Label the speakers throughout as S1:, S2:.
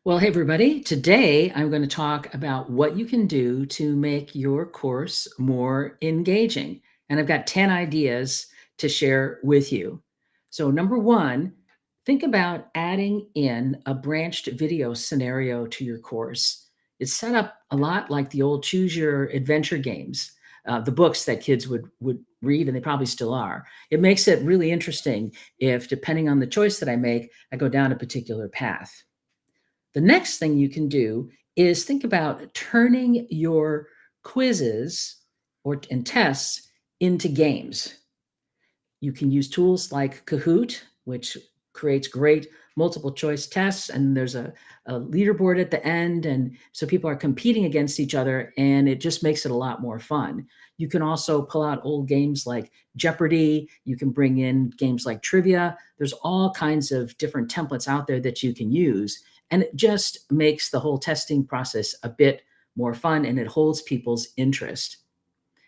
S1: Well, hey, everybody. Today, I'm going to talk about what you can do to make your course more engaging. And I've got 10 ideas to share with you. So, number one, think about adding in a branched video scenario to your course. It's set up a lot like the old choose your adventure games, the books that kids would read, and they probably still are. It makes it really interesting if, depending on the choice that I make, I go down a particular path. The next thing you can do is think about turning your quizzes and tests into games. You can use tools like Kahoot, which creates great multiple choice tests, and there's a leaderboard at the end. And so people are competing against each other, and it just makes it a lot more fun. You can also pull out old games like Jeopardy. You can bring in games like trivia. There's all kinds of different templates out there that you can use. And it just makes the whole testing process a bit more fun, and it holds people's interest.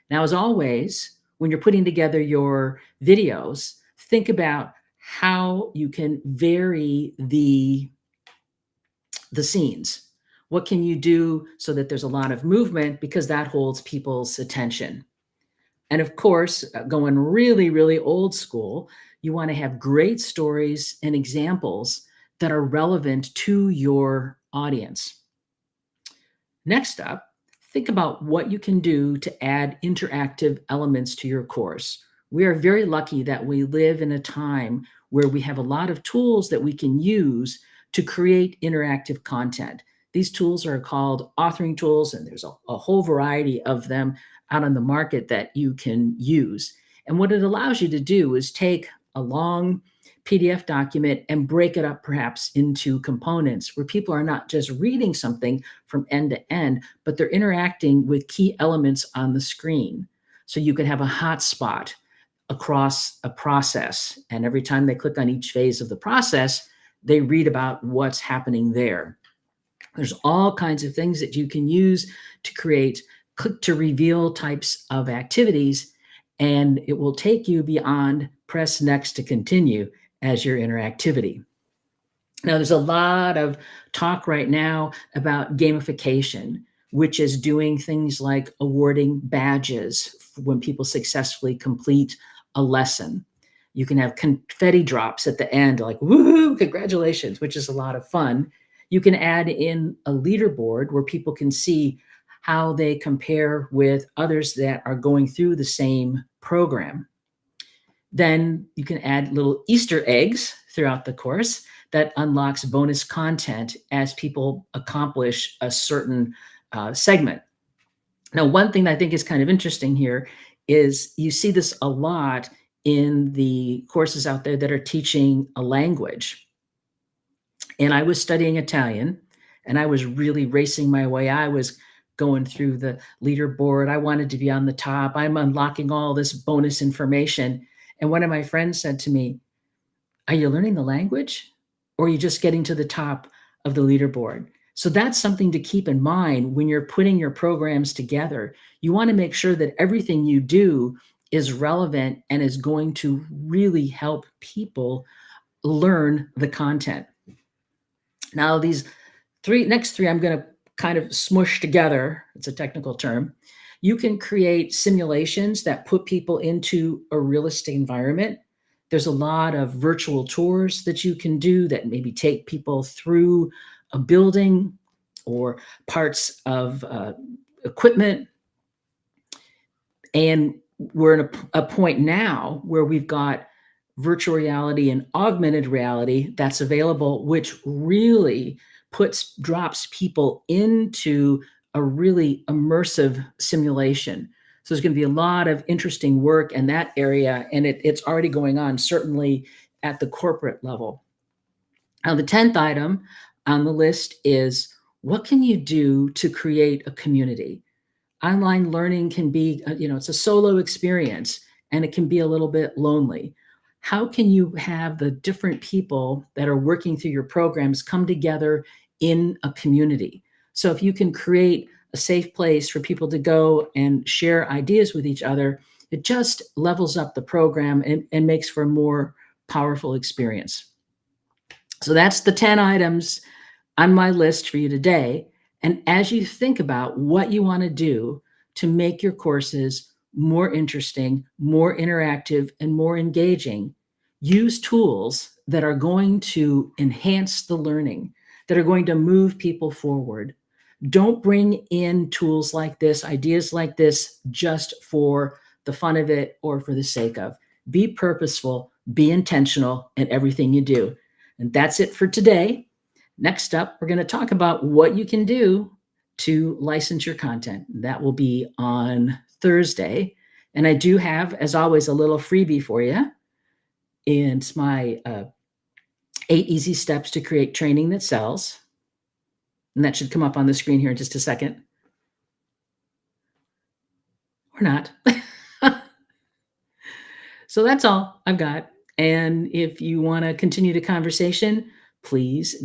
S1: Now, as always, when you're putting together your videos, think about how you can vary the scenes. What can you do so that there's a lot of movement, because that holds people's attention? And of course, going really, really old school, you want to have great stories and examples that are relevant to your audience. Next up, think about what you can do to add interactive elements to your course. We are very lucky that we live in a time where we have a lot of tools that we can use to create interactive content. These tools are called authoring tools, and there's a whole variety of them out on the market that you can use. And what it allows you to do is take a long PDF document and break it up perhaps into components where people are not just reading something from end to end, but they're interacting with key elements on the screen. So you can have a hotspot across a process, and every time they click on each phase of the process, they read about what's happening there. There's all kinds of things that you can use to create click to reveal types of activities, and it will take you beyond press next to continue as your interactivity. Now, there's a lot of talk right now about gamification, which is doing things like awarding badges when people successfully complete a lesson. You can have confetti drops at the end, like, woohoo, congratulations, which is a lot of fun. You can add in a leaderboard where people can see how they compare with others that are going through the same program. Then you can add little Easter eggs throughout the course that unlocks bonus content as people accomplish a certain segment. Now, one thing that I think is kind of interesting here is you see this a lot in the courses out there that are teaching a language. And I was studying Italian, and I was really racing my way. I was going through the leaderboard. I wanted to be on the top. I'm unlocking all this bonus information. And one of my friends said to me, "Are you learning the language, or are you just getting to the top of the leaderboard?" So that's something to keep in mind when you're putting your programs together. You want to make sure that everything you do is relevant and is going to really help people learn the content. Now, these next three, I'm going to kind of smush together. It's a technical term. You can create simulations that put people into a realistic environment. There's a lot of virtual tours that you can do that maybe take people through a building or parts of equipment. And we're at a point now where we've got virtual reality and augmented reality that's available, which really drops people into a really immersive simulation. So there's going to be a lot of interesting work in that area, and it's already going on, certainly at the corporate level. Now, the 10th item on the list is, what can you do to create a community? Online learning can be, it's a solo experience, and it can be a little bit lonely. How can you have the different people that are working through your programs come together in a community? So if you can create a safe place for people to go and share ideas with each other, it just levels up the program and makes for a more powerful experience. So that's the 10 items on my list for you today. And as you think about what you want to do to make your courses more interesting, more interactive, and more engaging, use tools that are going to enhance the learning, that are going to move people forward. Don't bring in tools like this, ideas like this, just for the fun of it or for the sake of. Be purposeful, be intentional in everything you do. And that's it for today. Next up, we're going to talk about what you can do to license your content. That will be on Thursday. And I do have, as always, a little freebie for you. And it's my 8 easy steps to create training that sells. And that should come up on the screen here in just a second. Or not. So that's all I've got. And if you want to continue the conversation, please